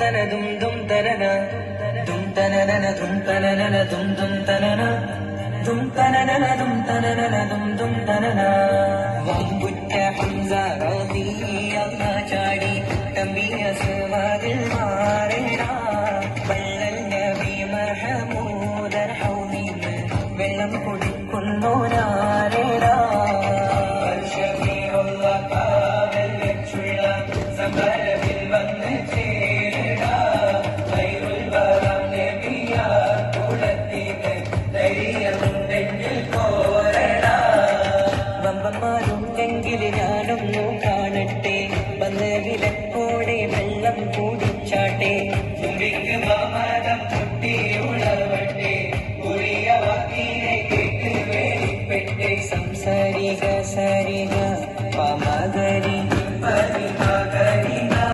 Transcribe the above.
dum dum tanana dum tanana dum tanana dum dum tanana dum tanana dum tanana dum dum tanana വമ്പുറ്റ Hamza റളിയല്ലാഹു ചാടി തമ്പിയ സുവാദിൽ മാറേടാ വള്ളൽ നബി മഹമൂദർ ഹൗമീന്ന് വെള്ളം കുടിക്കുന്നോരാരേടാ ഷഫീഉള്ള കാവൽ വെച്ചുള്ള സമരത്തിൽ വന്ന് ചേരടാ ഖൈറുൽ വറം നബിയാ കുളത്തിന് ധൈര്യമുണ്ടെങ്കിൽ പോരടാ വമ്പന്മാരുണ്ടെങ്കിൽ ഞാനൊന്നു കാണട്ടെ വന്ന് വിലക്കോടെ വെള്ളം കുടിച്ചാട്ടെ